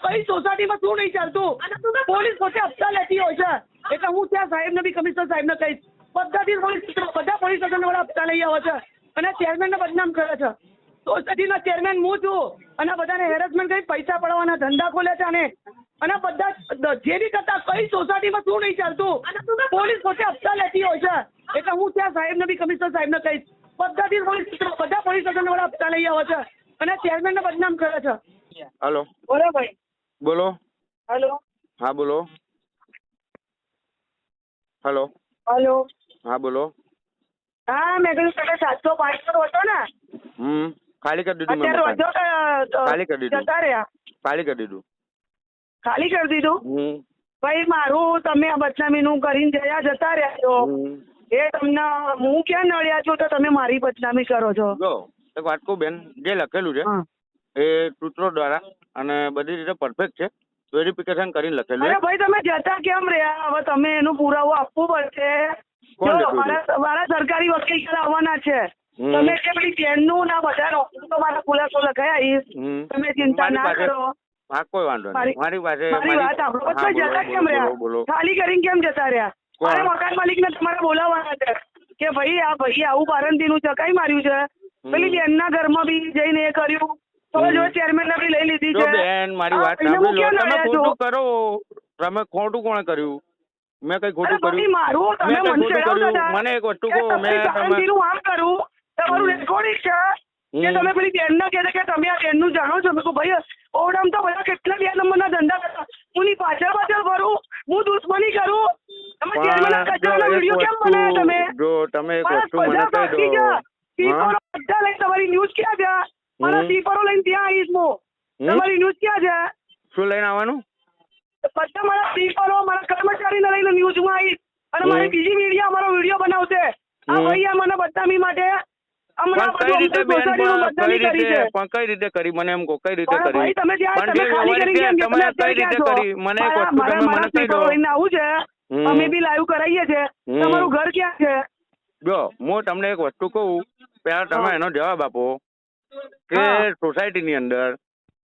કઈ સોસાયટીમાં શું નહીં ચાલતું પોલીસ પોતે હપ્તા લેતી હોય છે એટલે હું ત્યાં સાહેબને બી કમિશનર સાહેબને કહીશ બધાથી બધા પોલીસ સ્ટેશન વાળા હપ્તા લઈ આવે છે અને ચેરમેનને બદનામ કરે છે સોસાયટીના ચેરમેન હું છું અને બધાને હેરેસમેન્ટ કરી પૈસા પડવાના ધંધા ખોલે છે અને બધા જે બી કરતા કઈ સોસાયટીમાં શું નહીં ચાલતું પોલીસ પોતે હપ્તા લેતી હોય છે એટલે હું ત્યાં સાહેબને બી કમિશનર સાહેબને કહીશ બધાથી બધા પોલીસ સ્ટેશન વાળા હપ્તા લઈ આવે છે અને ચેરમેનને બદનામ કરે છે. હેલો બોલો ભાઈ. બોલો. હેલો. હા બોલો. હેલો. હેલો. હા બોલો. હા મેં કીધું તમે 705 હતો ને ખાલી કરી દીધું ખાલી કરી દીધું જતા રહ્યા ખાલી કરી દીધું ખાલી કરી દીધું. ભાઈ મારું તમે બદનામીનું કરીને જતા રહ્યા છો એ તમને હું ક્યાં નડ્યા છું તો તમે મારી બદનામી કરો છો. જો એક વાત કહું બેન જે લખેલું છે એ સૂત્રો દ્વારા અને બધી રીતે પરફેક્ટ છે વેરિફિકેશન કરીને લખેલું. અરે ભાઈ તમે જતા કેમ રહ્યા હવે તમે એનો પુરાવો આપવો પડશે. મારા સરકારી વકીલ આવવાના છે તમે કે પેલી ટ્રેનનું ના બધા તો મારા ખુલાસો લખાયા તમે ચિંતા ના કરો. હા કોઈ વાંધો નહીં મારી પાસે મારી વાત સાંભળો તમે જતા કેમ રહ્યા ખાલી કરીને કેમ જતા રહ્યા. મારે મકાન માલિકને તમારે બોલાવવાના છે કે ભાઈ આવું બારંતીનું ચકાઈ માર્યું છે પેલી બેનના ઘરમાં બી જઈને એ કર્યું તો જો ચેરમેન ને બી લઈ લીધી છે. બેન મારી વાત સાંભળો તમે ખોટું કરો તમે ખોટું કોણે કર્યું મેં કઈ ખોટું કર્યું મારું તમે મને એક વસ્તુ કહો મેં આમ કરું તમારું રેકોર્ડિંગ છે કે તમે પેલી બેનને કહે કે તમે આ બેનનું જાણો છો મેં કહું ભાઈ ઓવડામ તો બધા કેટલા 2 નંબરના ધંધા કરતા હું ની પાછળ ફરું હું દુશ્મની કરું તમે ચેરમેનના કચરાનો વિડીયો કેમ બનાવ્યો તમે. જો તમે એક વસ્તુ મને કહી દો સીપરો બધા લઈને તમારી ન્યૂઝ ક્યાં છે મારા સીપરો લઈને ત્યાં આવીશ હું તમારી ન્યૂઝ ક્યાં છે. શું લઈને આવવાનું બધા મારા સીપરો મારા કર્મચારીને લઈને ન્યૂઝમાં આવીશ અને મારી બીજી મીડિયા અમારો વિડીયો બનાવશે આ ભાઈ આ મને બદનામી માટે કઈ રીતે કરી મને એમ કહો કઈ રીતે કરી તમે કઈ રીતે કરી મને એક વસ્તુ તમે મને કહી દો આવું છે અમે બી લાઈવ કરાવીએ છે તમારું ઘર ક્યાં છે. જો હું તમને એક વસ્તુ કહું પહેલા તમે એનો જવાબ આપો કે સોસાયટીની અંદર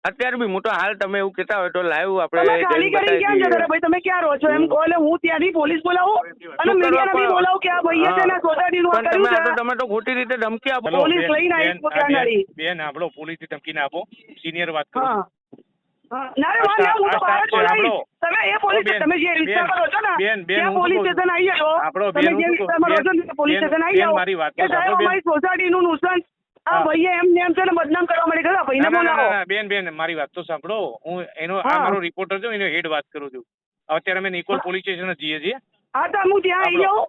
અત્યારે બી હું તો હાલ તમે એવું કહેતા હોય તો લાઈવ આપણે ખાલી કરી ક્યાં જતા ભાઈ તમે ક્યાં રહો છો એમ કહો એટલે હું ત્યાંથી પોલીસ બોલાવું અને મીડિયાને બી બોલાવું કે આ ભાઈએ છે ને સોસાયટીનું આ કર્યું છે. તમે તો ખોટી રીતે ધમકી આપો પોલીસ લઈને આવી પોતાની ગાડી બેન આપણો પોલીસ ધમકી ના આપો સિનિયર વાત કરો. ના રે હું તો બહાર જ બોલાવીશ તમે એ પોલીસ તમે જે વિસ્તારમાં રહો છો ને ત્યાં પોલીસ સ્ટેશન આવી જાઓ તમે જે વિસ્તારમાં રહો છો ને પોલીસ સ્ટેશન આવી જાઓ મારી વાત કે સાહેબ અમારી સોસાયટીનું નુકસાન આ ભાઈએ એમ છે ને બદનામ કરવા માટે ખરા ભાઈને બોલાવો. બેન મારી વાત તો સાંભળો હું એનો આ મારો રિપોર્ટર છું એનો હેડ વાત કરું છું અત્યારે અમે નિકોલ પોલીસ સ્ટેશન જઈએ છીએ. હા તો હું ત્યાં આવી જાઉં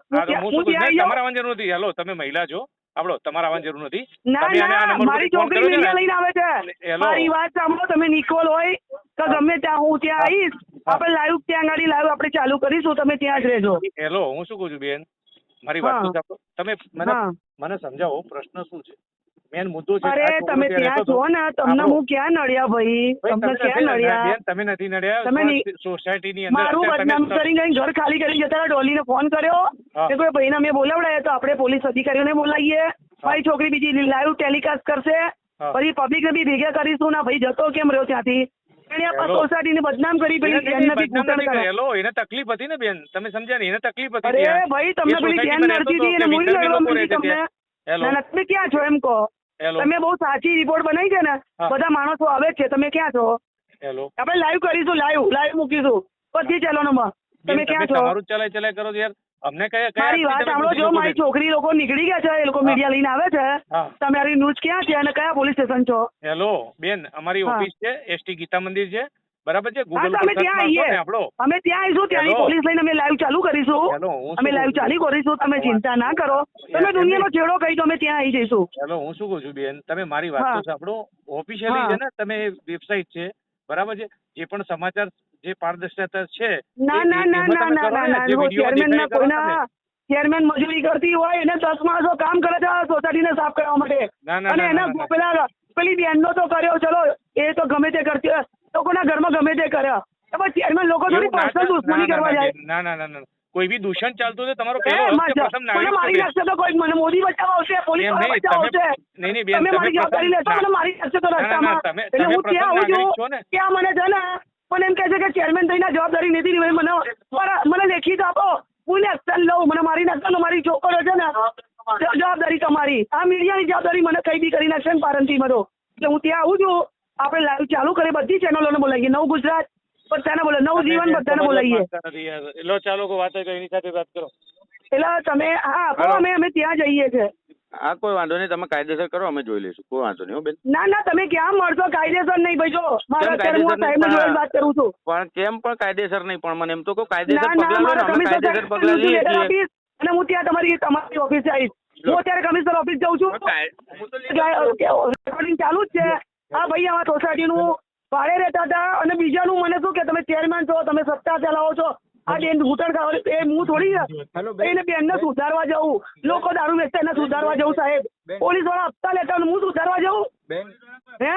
તમારે આવવાની જરૂર નથી. હેલો તમે મહિલા છો આપણો તમારે આવવાની જરૂર નથી. ના મારી છોકરી મીડિયા લઈને આવે છે મારી વાત સાંભળો તમે નિકોલ હોય તો ગમે ત્યાં હું ત્યાં આવીશ આપણે લાઈવ ત્યાં ગાડી લાઈવ આપણે ચાલુ કરીશું તમે ત્યાં જ રહેજો. હેલો હું શું કહું છું બેન મારી વાત તો સાંભળો તમે મને સમજાવો પ્રશ્ન શું છે મેન મુદ્દો છે. અરે તમે ત્યાં છો ને તમને હું ક્યાં નડ્યા ભાઈ તમને ક્યાં નડ્યા તમે નથી નડ્યા સોસાયટીની અંદર મારું બદનામ કરીને ઘર ખાલી કરી જતા ડોલીને ફોન કર્યો કે કોઈ ભાઈને મેં બોલાવડાયા તો આપણે પોલીસ અધિકારીઓને બોલાવીએ મારી છોકરી બીજી લાઈવ ટેલિકાસ્ટ કરશે પછી પબ્લિકને બી ભેગા કરીશું ના ભાઈ જતો કેમ રહ્યો ત્યાંથી સોસાયટીને બદનામ કરી પેલી હેલો એને તકલીફ હતી ને બેન તમે સમજ્યા ને એને તકલીફ હતી. અરે ભાઈ તમને પેલી બેન નડતી હતી એને મૂળ લડવા માંડી તમને તમે ક્યાં છો એમ કહો. તમે બહુ સાચી રિપોર્ટ બનાવી છે ને બધા માણસો આવે છે તમે ક્યાં છો. આપણે લાઈવ કરીશું લાઈવ મૂકીશું બધી ચેનલોમાં તમે ક્યાં છો. તમારું ચલાય કરો યાર અમને મારી વાત સાંભળો જો મારી છોકરી લોકો નીકળી ગયા છે એ લોકો મીડિયા લઈને આવે છે તમારી ન્યૂઝ ક્યાં છે અને કયા પોલીસ સ્ટેશન છો. હેલો બેન અમારી ઓફિસ છે એસટી ગીતા મંદિર છે બરાબર છે ગૂગલ અમે ત્યાં આવીશું ત્યાંની પોલીસ લઈને અમે લાઈવ ચાલુ કરીશું અમે લાઈવ ચાલુ કરીશું તમે ચિંતા ના કરો તમે દુનિયાનો છેડો કહી તો અમે ત્યાં આવી જઈશું. હેલો હું શું કહું છું બેન તમે મારી વાત તો સાંભળો ઓફિશિયલી છે ને તમે વેબસાઇટ છે બરાબર છે જે પણ સમાચાર જે પારદર્શકતા છે ચેરમેન મજૂરી કરતી હોય એને 10 માણસો કામ કરે છે સોસાયટીને સાફ કરવા માટે અને એના પેલા પેલી બેનનો તો કર્યો ચલો એ તો ગમે તે કરતી હોય લોકોના ઘરમાં ગમે તે કર્યા ચેરમેન લોકો થોડી પર્સનલ દુશ્મની કરવા જાય. ના કોઈ બી દૂષણ ચાલતું છે તમારો મારી નાખશે તો કોઈ મને મોદી બચાવવા આવશે પોલીસ બચાવવા આવશે તમે મારી જવાબદારી લેશો મને મારી નાખશે તો રસ્તામાં એટલે હું ત્યાં આવું છું ત્યાં મને છે ને પણ એમ કહે છે કે ચેરમેન થઈને જવાબદારી નથી નિભાવી. મને લેખિત આપો, હું એક્શન લઉં. મને મારી નાખવાનો મારી છોકરો છે ને જવાબદારી તમારી. આ મીડિયાની જવાબદારી મને કઈ બી કરી નાખશે ને પારંતીમાં તો. એટલે હું ત્યાં આવું છું. આપણે લાઈવ ચાલુ કરી બધી ચેનલોને બોલાવીએ. નવ ગુજરાત બધાને બોલાવીએ, નવ જીવન બધાને બોલાવીએ. લો ચાલો કોઈ વાત હોય એની સાથે વાત કરો. એટલે તમે હા આપો, અમે ત્યાં જઈએ છીએ. હા કોઈ વાંધો નહીં, તમે કાયદેસર કરો, અમે જોઈ લઈશું, કોઈ વાંધો નહીં હો બેન. ના તમે ક્યાં મળશો? કાયદેસર નહીં ભાઈ. જો મારા અત્યારે હું સાહેબ જોડે વાત કરું છું. પણ કેમ પણ કાયદેસર નહીં? પણ મને એમ તો કહો કાયદેસર ના પગલાં લો ને, અમે કાયદેસર પગલાં લઈએ છીએ. અને હું ત્યાં તમારી ઓફિસે આવીશ. હું અત્યારે કમિશનર ઓફિસ જાઉં છું. રેકોર્ડિંગ ચાલુ જ છે. હા ભાઈ, અમારા સોસાયટીનું ભાડે રહેતા હતા અને બીજાનું મને શું કે તમે ચેરમેન છો, તમે સત્તા ચલાવો છો. આ બેન ઘૂંટણ ખાવા એ હું થોડી એને બેનને સુધારવા જાઉં. લોકો દારૂ વેચતા એને સુધારવા જાઉં સાહેબ. પોલીસ વાળા હપ્તા લેતા હું સુધારવા જાઉં? હે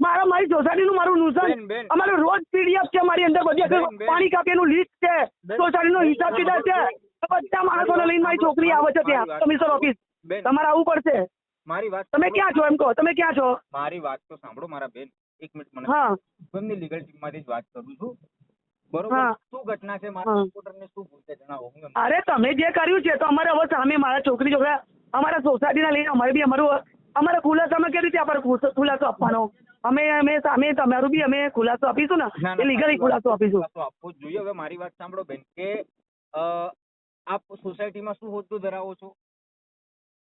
મારી સોસાયટીનું મારું નુકસાન. અમારું રોજ પીડીએફ છે મારી અંદર બધી પાણી કાપીનું લિસ્ટ છે, સોસાયટીનો હિસાબ કિતાબ છે. બધા માણસોને લઈને મારી છોકરી આવે છે ત્યાં કમિશનર ઓફિસ. તમારે આવવું પડશે. મારી વાત તમે ક્યાં છો એમ કહો, તમે ક્યાં છો? મારી વાત તો સાંભળો મારા બેન, એક મિનિટ મને. હા હું લીગલ ટીમ માંથી જ વાત કરું છું. બરોબર, શું ઘટના છે? મારા રિપોર્ટરને શું પૂછે જણાવો. અરે તમે જે કર્યું છે તો અમારે હવે સામે મારા છોકરા અમારા સોસાયટીના લઈને અમારે બી અમારા ખુલાસામાં કેવી રીતે આપણે ખુલાસો આપવાનો? અમે સામે તમારું બી અમે ખુલાસો આપીશું ને, એ લીગલી ખુલાસો આપીશું. આપવો જ જોઈએ. હવે મારી વાત સાંભળો બેન, કે આપ સોસાયટીમાં શું હોદ્દો ધરાવો છો?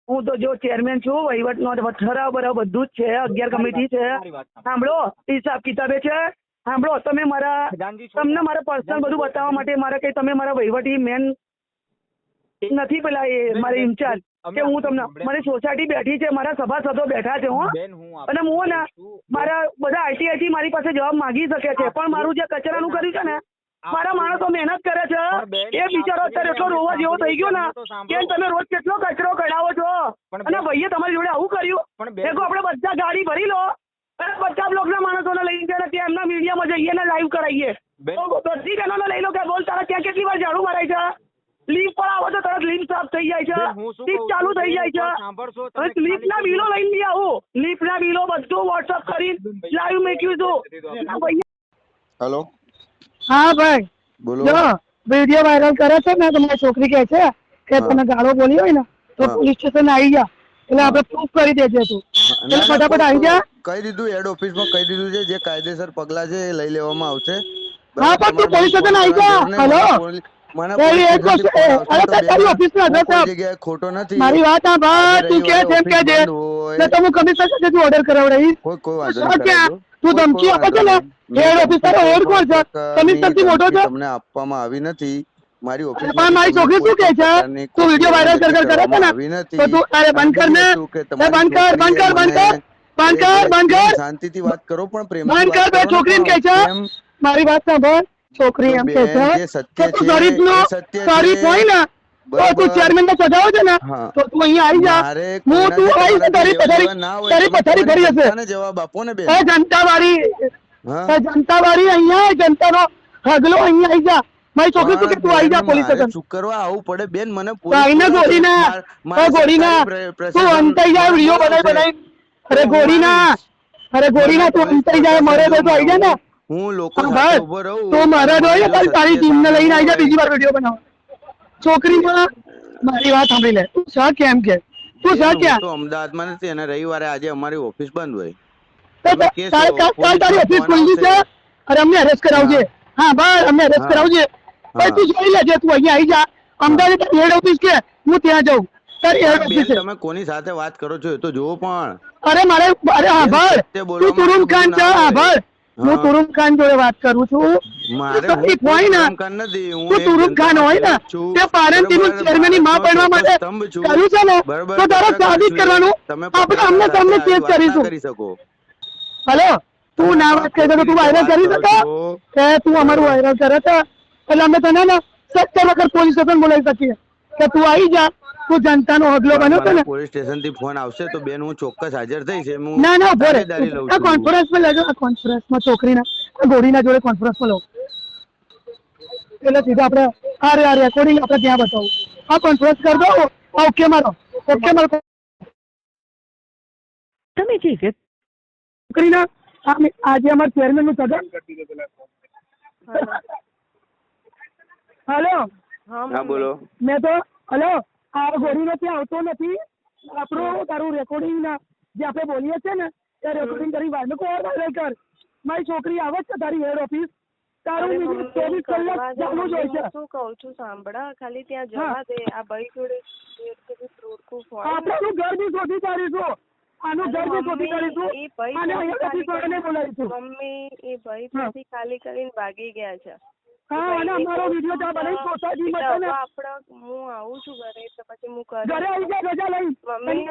હું તો જો ચેરમેન છું, વહીવટનો ઠરાવ બરાબર બધું જ છે, 11 કમિટી છે. સાંભળો, હિસાબ કિતાબે છે. સાંભળો, તમે તમને મારા પર્સનલ બધું બતાવવા માટે મારે કઈ તમે મારા વહીવટી મેન નથી, પેલા એ મારે ઇન્ચાર્જ કે હું તમને મારી સોસાયટી બેઠી છે, મારા સભાસદો બેઠા છે. અને હું ને મારા બધા આઈટી મારી પાસે જવાબ માંગી શકે છે, પણ મારું જે કચરાનું કર્યું છે ને, મારા માણસો મહેનત કરે છે. એ બિચારો અત્યારે એટલો રોવા જેવો થઈ ગયો ને કે તમે રોજ કેટલો કચરો કઢાવો છો. અને ભાઈએ તમારી જોડે આવું કર્યું. દેખો, આપણે બધા ગાડી ભરી લો અને બધા બ્લોકના માણસોને લઈને ત્યાં એમના મીડિયામાં જઈએ ને લાઈવ કરાવીએ. બધી બહેનોને લઈ લો કે બોલ તારા ત્યાં કેટલી વાર ઝાડુ મારાય છે. લીફ પર આવો તો તરત લીફ સાફ થઈ જાય છે, લીફ ચાલુ થઈ જાય છે. લીફના બિલો લઈને બી આવું, લીફના બિલો બધું વોટ્સઅપ કરી લાઈવ મૂક્યું છું. હેલો, હા ભાઈ બોલો. જો વિડીયો વાયરલ કરે છે ને, તમારી છોકરી કહે છે કે તમે ગાળો બોલી હોય ને તો પોલીસ સ્ટેશન આવી જા, એટલે આપણે પ્રૂફ કરી દેજે તું. એટલે ફટાફટ આવી જા. કહી દીધું, હેડ ઓફિસમાં કહી દીધું છે, જે કાયદેસર પગલા છે એ લઈ લેવામાં આવશે. હા પણ તું પોલીસ સ્ટેશન આવી જા. હેલો, ખોટો નથી. મારી વાત સાંભળ, તું કે જેમ કે દે ને તો હું કમિશનર સાથે તું ઓર્ડર કરાવડાવીશ. કોઈ વાંધો નહીં. તું ધમકી આપે છે ને, હેડ ઓફિસર હેડ કોણ છે? કમિશનર થી મોટો છે. તમને આપવામાં આવી નથી. મારી ઓફિસ પણ મારી છોકરી શું કે છે? તું વિડીયો વાયરલ કરે છે ને, તો તું અરે બંધ કર ને, બંધ કર. શાંતિથી વાત કરો, પણ પ્રેમ બંધ કર. બે છોકરીને કે છે, મારી વાત સાંભળ, છોકરી એમ કે છે કે તું ગરીબ હોય ને તો તું ચેરમેન ને સજાવો છે ને, તો તું અહીંયા આવી જા. હું તું આવી ને તારી પથારી ભરી હશે. જવાબ આપો ને બેન. જનતા વાળી અહીંયા જનતાનો હગલો અહીંયા આવી જા. મારી છોકરી શું કે તું આવી જા પોલીસ સ્ટેશન. શું કરવા આવું પડે બેન? મને ગોળીના તું અંતાઈ જાય વિડીયો બનાવી. અરે ગોળીના તું અંતાઈ જાય, મરે તો આવી જાય ને. હું લોકો સાથે ઉભો રહું. તો મારા જોઈએ તારી ટીમને લઈને આવી જા, બીજી વાર વિડીયો બનાવ. છોકરીમાં મારી વાત સાંભળી લે. તું શા કેમ કે તું શા ક્યાં? તો અમદાવાદમાં નથી અને રવિવારે આજે અમારી ઓફિસ બંધ હોય. કાલ તારી ઓફિસ ખુલ્લી છે. અરે અમને અરેસ્ટ કરાવજે. હા ભાઈ, અમને અરેસ્ટ કરાવજે. ભાઈ તું જોઈ લેજે, તું અહીંયા આવી જા. અમદાવાદ હેડ ઓફિસ કે હું ત્યાં જાઉં. તારી હેડ ઓફિસ. તમે કોની સાથે વાત કરો છો એ તો જોવો પણ. અરે હા ભાઈ, તું તુરુમ ખાન છે. હા ભાઈ, હું તુરુમ ખાન જોડે વાત કરું છું. તુરુમ ખાન હોય ને તે પારંતીનું ચેરમેનની માં બનવા માટે કર્યું છે ને, તો તારે સાબિત કરવાનું. આપણે અમને તમને કેસ કરીશું. હેલો, તું ના વાત કરી શકો, તું વાયરલ કરી શકો કે તું અમારું વાયરલ કરે છે, એટલે અમે તને ને 70 વખત પોલીસ સ્ટેશન બોલાવી શકીએ કે તું આવી જા. તું જનતાનો હગલો બન્યો છે ને. પોલીસ સ્ટેશન થી ફોન આવશે તો બેન હું ચોક્કસ હાજર થઈશ. ના ભરે આ કોન્ફરન્સમાં લેજો. આ કોન્ફરન્સમાં છોકરીના ગોળીના જોડે કોન્ફરન્સમાં લો, એટલે સીધા આપણે આ રેકોર્ડિંગ આપણે ત્યાં બતાવું. આ કોન્ફરન્સ કરી દો. ઓકે મારો, ઓકે મારો. તમે ઠીક છે છોકરીના આજે અમારા ચેરમેન નું સગા હેલો હા બોલો. મેં તો હેલો આ ગોળીનો ત્યાં આવતો નથી. આપણું તારું રેકોર્ડિંગ ના જે આપણે બોલીએ છીએ ને એ રેકોર્ડિંગ કરી વાયરલ કર. મારી છોકરી આવે છે તારી હેડ ઓફિસ. તારું 24 કલાક ચાલુ જ હોય છે. શું કહું છું સાંભળા, ખાલી ત્યાં જવા દે. આ ભાઈ જોડે આપણે ઘર બી શોધી કાઢીશું. આનું ઘર બી શોધી કાઢીશું. અને અહીંયા ઓફિસ વાળાને બોલાવીશું. મમ્મી એ ભાઈ ત્યાંથી ખાલી કરીને ભાગી ગયા છે. હા અને અમારો વિડીયો ત્યાં બનાવી સોસાયટીમાં છે ને. હું આવું છું ઘરે તો પછી હું ઘરે ઘરે આવી જાય રજા લઈ. મમ્મી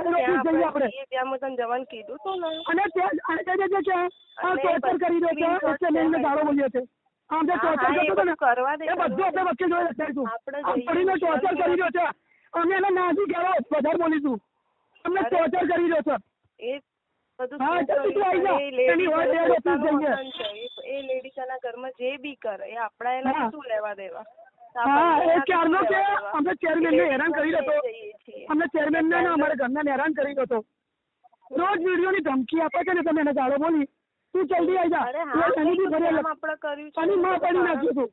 આપણે ત્યાં હું તને જવાનું કીધું તું ને. અને ત્યાં જે છે આ ટોર્ચર કરી રહ્યો છે. એટલે મેં એમને ગાળો બોલ્યો છે. આમ જે ટોર્ચર કરતો હતો ને કરવા દે એ બધું આપણે વચ્ચે જોઈ લખાઈશું. આ પડીને ટોર્ચર કરી રહ્યો છે. અમે એને નાજી કહેવાય વધારે બોલીશું. અમને ટોર્ચર કરી રહ્યો છે. એ બધું હા, શું જલ્દી કર્યું? આવી જા. એ એની વાત લેડી એ પોતાનું જઈએ. મકાન છે. એ લેડીઝના ઘરમાં જે બી કરે એ આપણા એના હા. શું લેવા દેવા? હા એ આપણને ક્યારનો શું છે. લેવા દેવા? અમે ચેરમેનને હેરાન કરી રહ્યો હતો. જઈએ છીએ. અમે ચેરમેનને ને અમારા ઘરના હેરાન કરી રહ્યો હતો. રોજ વિડીયોની ધમકી આપે છે ને તમે એને ગાળો બોલી. તું જલ્દી આવી જા. અરે હા, એની બી ફરિયાદ કામ આપણે કર્યું છે. આની માં પડી નાખ્યું તું.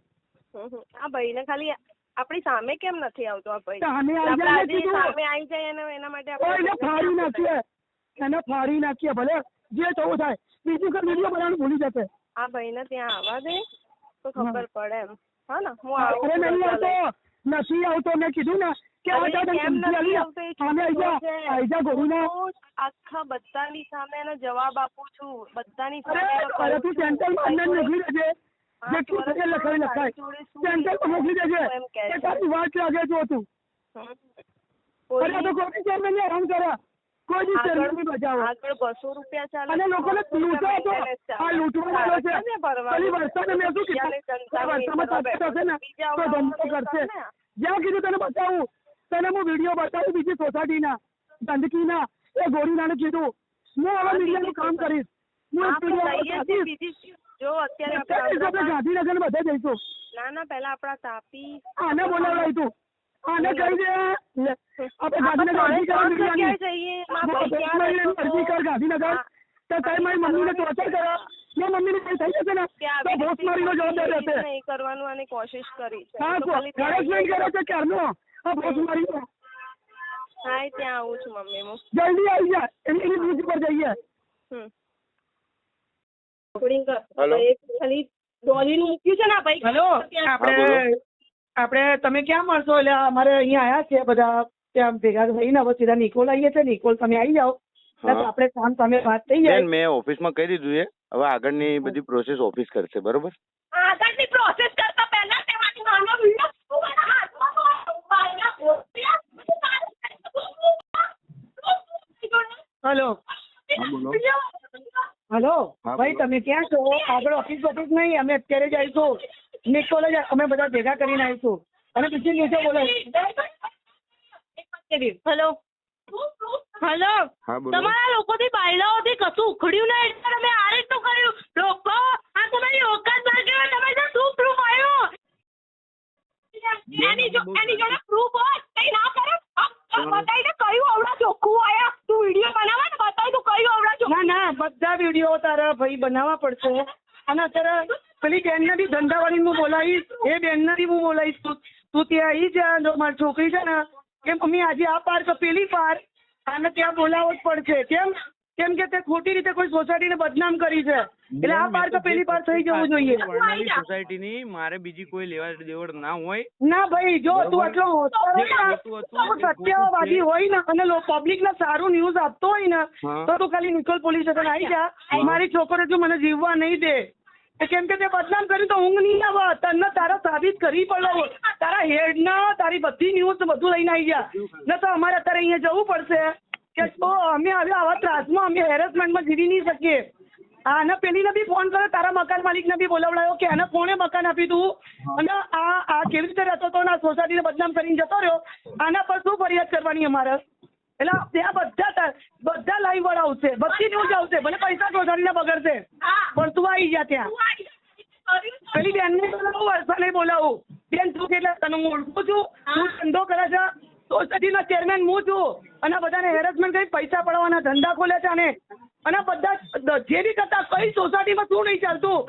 આ ભાઈને ખાલી આપણી સામે કેમ નથી આવતો? આ ભાઈ સામે આવી આપણે જાય આજે કીધું. સામે આવી જાય એના માટે એને ફાડી નાખીએ. એને ફાડી નાખીએ ભલે જે થવું થાય. બીજું કઈ વિડીયો બનાવવાનું ભૂલી જશે. આ ભાઈને ત્યાં આવવા દે તો ખબર પડે એમ. હા ને હું અરે આવું નહીં આવતો. નથી આવતો. મેં કીધું ને કે અરે આ કેમ નથી આવતો? એ સામે આવી જા. છોકરો છે. આવી જા ગોળીને. હું આખા બધાની સામે એનો જવાબ આપું છું. બધાની અરે સામે અરે તું સેન્ટ્રલ માં મોકલી દેજે. જેટલું થશે લખાઈ લખાય. સેન્ટ્રલ મોકલી દેજે. એ તારી વાત લાગે જો તું. અરે તો કોઈ ચેરમેન ને હેરાન કરે. કોઈ બી ચેરમેન ની બચાવો. આગળ 200 રૂપિયા ચાલે. અને લોકોને લૂંટો હતો. આ લૂંટવાનો છે. પેલી વરસાદને મેં શું કીધું? વરસાદમાં તાકાત હશે ને તો ધંધો કરશે. જ્યાં કીધું તને બતાવું. તને હું વિડીયો બતાવું બીજી સોસાયટીના ગંદકીના એ ગોળીનાને કીધું. હું હવે મીડિયાનું કામ કરીશ. હું એક વિડીયો બીજી જો અત્યારે આપણે ગાંધીનગર ને બધે જઈશું. ના પહેલા આપણા તાપી આને બોલાવડાય તું. આને કહી દે આપણે ગાંધીનગર અરજી કરવા મીડિયાની અરજી કર ગાંધીનગર. તો તારી મારી મમ્મીને ટોર્ચર કરો. મેં મમ્મીને કઈ થઈ જશે ને તો ભોસમારીનો જવાબદાર રહેશે. નહીં કરવાનું અને કોશિશ કરી છે. હા હરેસમેન્ટ કરે છે ક્યારનો આ ભોસમારીનો. હા ત્યાં આવું છું મમ્મી હું. જલ્દી આવી જા. એની બ્રિજ પર જઈએ. હેલો. ખાલી ડોલીનું મૂક્યું છે ને આ ભાઈ. હેલો આપણે તમે ક્યાં મળશો? એટલે અમારે અહીંયા આયા છે બધા ત્યાં ભેગા થઈને. હવે સીધા નિકોલ આવીએ છીએ. નિકોલ તમે આવી જાઓ. આપણે કામ તમે વાત થઈ જાય. મેં ઓફિસમાં કહી દીધું છે. હવે આગળની બધી પ્રોસેસ ઓફિસ કરશે. બરોબર. આગળની પ્રોસેસ કરતા પહેલા તેમાંથી નાનો હેલો હેલો ભાઈ તમે ક્યાં છો? આગળ ઓફિસ નહીં. અમે અત્યારે જ આવીશું. નિકોલ જ અમે બધા ભેગા કરીને આવીશું. અને પછી નીચે બોલો. હેલો હેલો હા બોલો. તમારા લોકોથી બાયલાઓથી કશું ઉખડ્યું નહીં એટલે તમે આ રીતનું કર્યું. લોકો આ તમારી ઓકાત બહાર ગયો. તમારી જોડે શું પ્રૂફ આવ્યો? એની જોડે પ્રૂફ હોય કઈ ના કરે. બતાવીને કયું આવડા ચોખ્ખું આયા. તું વિડીયો બનાવે ને બતાવી તું કયું આવડા ચોખ્ખું. ના બધા વિડીયો તારા ભાઈ બનાવવા પડશે. અને અત્યારે પેલી બેનને બી ધંધાવાળી હું બોલાવીશ. એ બેનને બી હું બોલાવીશ. તું ત્યાં આવી જા. જો મારી છોકરી છે ને કે મમ્મી આજે આ પાર તો પેલી પાર આને ત્યાં બોલાવવો જ પડશે. કેમ કે તે ખોટી રીતે કોઈ સોસાયટીને બદનામ કરી છે. એટલે આ પાર તો પેલી પાર થઈ જવું જોઈએ. સોસાયટીની મારે બીજી કોઈ લેવા દેવડ ના હોય. ના ભાઈ જો તું આટલો સત્યવાદી હોય ને અને પબ્લિક ને સારું ન્યૂઝ આપતો હોય ને તો તું ખાલી નિકોલ પોલીસ સ્ટેશન આવી જા. મારી છોકરો જો મને જીવવા નહીં દે. કેમ કે તે બદનામ કર્યું તો ઊંઘ નહીં આવે. તને તારા સાબિત કરી પડે. તારા હેડ ના તારી બધી ન્યૂઝ બધું લઈને આવી જા. ન તો અમારે અત્યારે અહીંયા જવું પડશે કે તો અમે હવે આવા ત્રાસમાં અમે હેરેસમેન્ટમાં જીવી નહીં શકીએ. આને પેલીને બી ફોન કર્યો. તારા મકાન માલિકને બી બોલાવડાયો કે આને કોણે મકાન આપ્યું તું અને આ કેવી રીતે રહેતો હતો ને સોસાયટીને બદનામ કરીને જતો રહ્યો. આના પર શું ફરિયાદ કરવાની અમારે? એટલે ત્યાં બધા લાઈવ વાળા આવશે. બધી ન્યૂઝ આવશે. ભલે પૈસા સોસાયટીને બગડશે પણ તું આવી જા ત્યાં. પેલી બેનને બોલાવું વર્ષાને બોલાવું. બેન તું કેટલા તને હું ઓળખું છું. તું ધંધો કરે છે. સોસાયટીનો ચેરમેન હું છું. અને બધાને હેરેસમેન્ટ કરી પૈસા પડવાના ધંધા ખોલ્યા છે. અને બધા જે બી કરતા કઈ સોસાયટીમાં શું નહીં ચાલતું.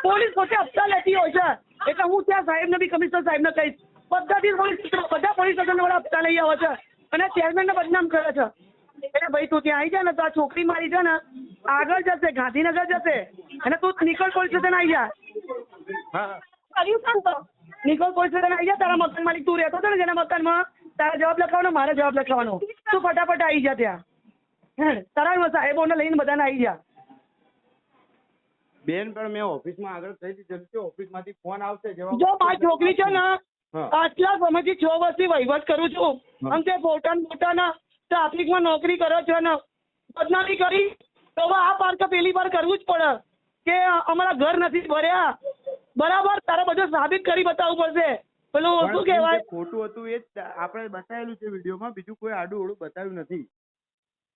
પોલીસ પોતે હપ્તા લેતી હોય છે. એટલે હું ત્યાં સાહેબને બી કમિશનર સાહેબને કહીશ. બધાથી બધા પોલીસ સ્ટેશન વાળા હપ્તા લઈ આવે છે અને ચેરમેનને બદનામ કરે છે. એટલે ભાઈ તું ત્યાં આવી જા ને તો આ છોકરી મારી છે ને આગળ જશે, ગાંધીનગર જશે અને તું નિકોલ પોલીસ સ્ટેશન આવી જા. કર્યું છે ને તો નિકોલ પોલીસ સ્ટેશન આવી જા. તારા મકાન માલિક તું રહેતો હતો ને જેના મકાનમાં, તારા જવાબ લખાવવાનો, મારે જવાબ લખાવવાનો. તું ફટાફટ આવી જા ત્યાં. તારા સાહેબોને લઈને બધાને આવી જા. બેન પણ મેં ઓફિસમાં આગળ કહી દીધું છે, ઓફિસમાંથી ફોન આવશે. જો મારી છોકરી છે ને આટલા સમયથી 6 વર્ષથી વહીવટ કરું છું અને તે પોતાના ટ્રાફિકમાં નોકરી કરે છે ને બદનામી કરી તો હવે આ પાર કે પેલી વાર કરવું જ પડે કે અમારા ઘર નથી ભર્યા. બરાબર, તારે બધું સાબિત કરી બતાવવું પડશે. પેલું શું કહેવાય, ખોટું હતું એ જ આપણે બતાવેલું છે વિડીયોમાં, બીજું કોઈ આડું ઓળું બતાવ્યું નથી.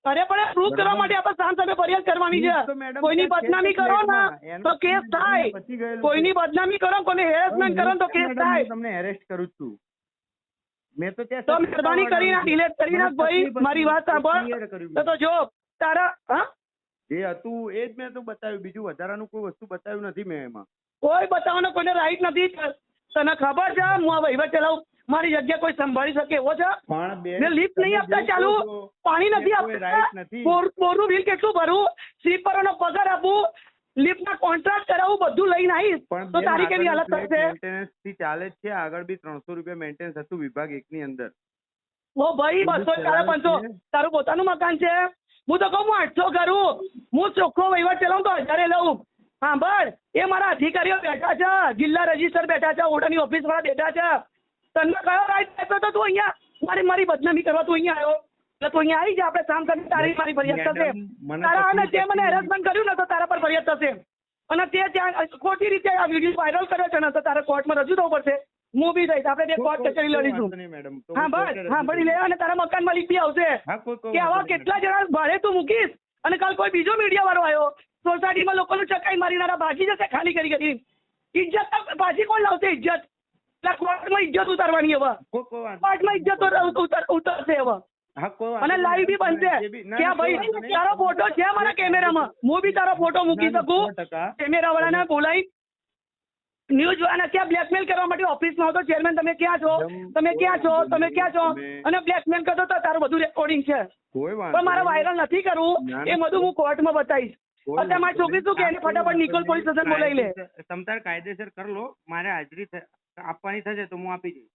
અરે પણ પ્રૂફ કરવા માટે આપણે સામ સામે ફરિયાદ કરવાની છે. કોઈની બદનામી કરો ને તો કેસ થાય. કોઈની બદનામી કરો, કોઈને હેરેસમેન્ટ કરો તો કેસ થાય. તમને એરેસ્ટ કરું છું મેં તો ત્યાં. તો મહેરબાની કરીને ડિલેટ કરી નાખ ભાઈ. મારી વાત સાંભળ. તો જો તારા જે હતું એ જ મેં તો બતાવ્યું, બીજું વધારાનું કોઈ વસ્તુ બતાવ્યું નથી મેં એમાં. કોઈ બતાવવાનો કોઈને રાઈટ નથી. તને ખબર છે હું આ વહીવટ ચલાવું, મારી જગ્યા કોઈ સંભાળી શકે એવો છે? પણ લિફ્ટ નહીં આપતા ચાલુ, પાણી નથી આપતા, બોરનું બિલ કેટલું ભરવું, સ્લીપરોનો પગાર આપવું, લિફ્ટના કોન્ટ્રાક્ટ કરાવવું, બધું લઈને આવીશ તો તારી કેવી હાલત થશે? મેન્ટેનન્સ થી ચાલે જ છે, આગળ બી 300 રૂપિયા મેન્ટેનન્સ હતું વિભાગ 1 ની અંદર. ઓ ભાઈ 200 500 તારું પોતાનું મકાન છે? હું તો કહું હું 800 કરું, હું ચોખ્ખો વહીવટ ચલાવું તો 1000 લઉં. હા બળ, એ મારા અધિકારીઓ બેઠા છે, જિલ્લા રજિસ્ટર બેઠા છે, ઓર્ડરની ઓફિસ વાળા બેઠા છે. તને કયો રાઈટ આપ્યો તો તું અહીંયા મારી બદનામી કરવા તું અહીંયા આવ્યો? એટલે તું અહીંયા આવી જા, આપણે સામ સામે તારી મારી ફરિયાદ થશે. તારા અને તે મને હેરાસમેન્ટ કર્યું ને તો તારા પર ફરિયાદ થશે. અને તે ત્યાં ખોટી રીતે આ વિડીયો વાયરલ કર્યો છે ને તો તારે કોર્ટમાં રજૂ થવું પડશે. હું બી થઈશ, આપણે બે કોર્ટ કચેરી લડીશું. હા બસ, હા ભણી લે. અને તારા મકાન માલિક બી આવશે કે આવા કેટલા જણા ભાડે તું મૂકીશ અને કાલ કોઈ બીજો મીડિયા વાળો આવ્યો, સોસાયટીમાં લોકોનું ચકાઈ મારીનારા ભાગી જશે ખાલી કરી. ઇજ્જત પાછી કોણ લાવશે? ઇજ્જત કોર્ટમાં ઇજ્જત ઉતારવાની હવે, કોર્ટમાં ઇજ્જત ઉતરશે હવે. અને લાઈવ બી બનશે કે ભાઈ તારો ફોટો છે મારા કેમેરામાં, હું બી તારો ફોટો મૂકી શકું. કેમેરા વાળાને બોલાવી ન્યૂઝ વાળાને ક્યાં બ્લેકમેલ કરવા માટે ઓફિસમાં આવતો, ચેરમેન તમે ક્યાં છો, તમે ક્યાં છો, તમે ક્યાં છો, અને બ્લેકમેલ કરતો તો તારું બધું રેકોર્ડિંગ છે. પણ મારે વાયરલ નથી કરવું, એ બધું હું કોર્ટમાં બતાવીશ. અત્યારે મારી છોકરી શું કે ફટાફટ નિકોલ પોલીસ સ્ટેશન બોલાવી લે. તમતાર કાયદેસર કર લો, મારે હાજરી આપવાની થશે તો હું આપી દઈશ.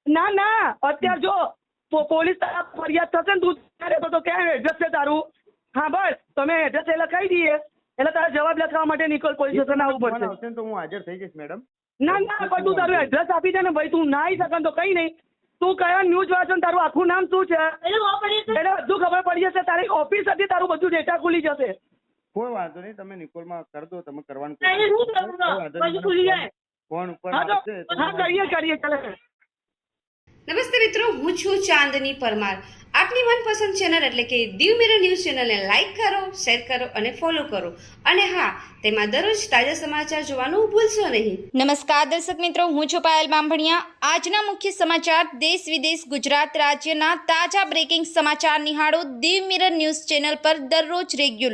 ના ના, અત્યારે જો પોલીસ ફરિયાદ થશે ને તું રહેતો તો ક્યાં એડ્રેસ છે તારું? હા બસ, તમે એડ્રેસ એ લખાઈ દઈએ એટલે તારે જવાબ લખવા માટે નિકોલ પોલીસ સ્ટેશન આવવું પડશે. તો હું હાજર થઈ જઈશ મેડમ. ના ના, પણ તું તારું એડ્રેસ આપી દે ને ભાઈ. તું ના આવી શકે તો કઈ નહીં, તું કયા ન્યૂઝ વાંચો, તારું આખું નામ શું છે એટલે બધું ખબર પડી જશે. તારી ઓફિસ હતી, તારું બધું ડેટા ખુલી જશે. કોઈ વાંધો નહીં, તમે નિકોલમાં કર દો, તમે કરવાનું ફોન ઉપર કરીએ ચાલે. નમસ્તે મિત્રો, હું છું ચાંદની પરમાર. આપની મનપસંદ ચેનલ એટલે કે દીવ મિરર ન્યૂઝ ચેનલને લાઈક કરો, શેર કરો અને ફોલો કરો. અને હા, તેમાં દરરોજ તાજા સમાચાર જોવાનું ભૂલશો નહીં. નમસ્કાર દર્શક મિત્રો, હું છું પાયલ બામભણિયા. આજના મુખ્ય સમાચાર દેશ વિદેશ ગુજરાત રાજ્યના તાજા બ્રેકિંગ સમાચાર નિહાળો દીવ મિરર ન્યૂઝ ચેનલ પર દરરોજ રેગ્યુલર.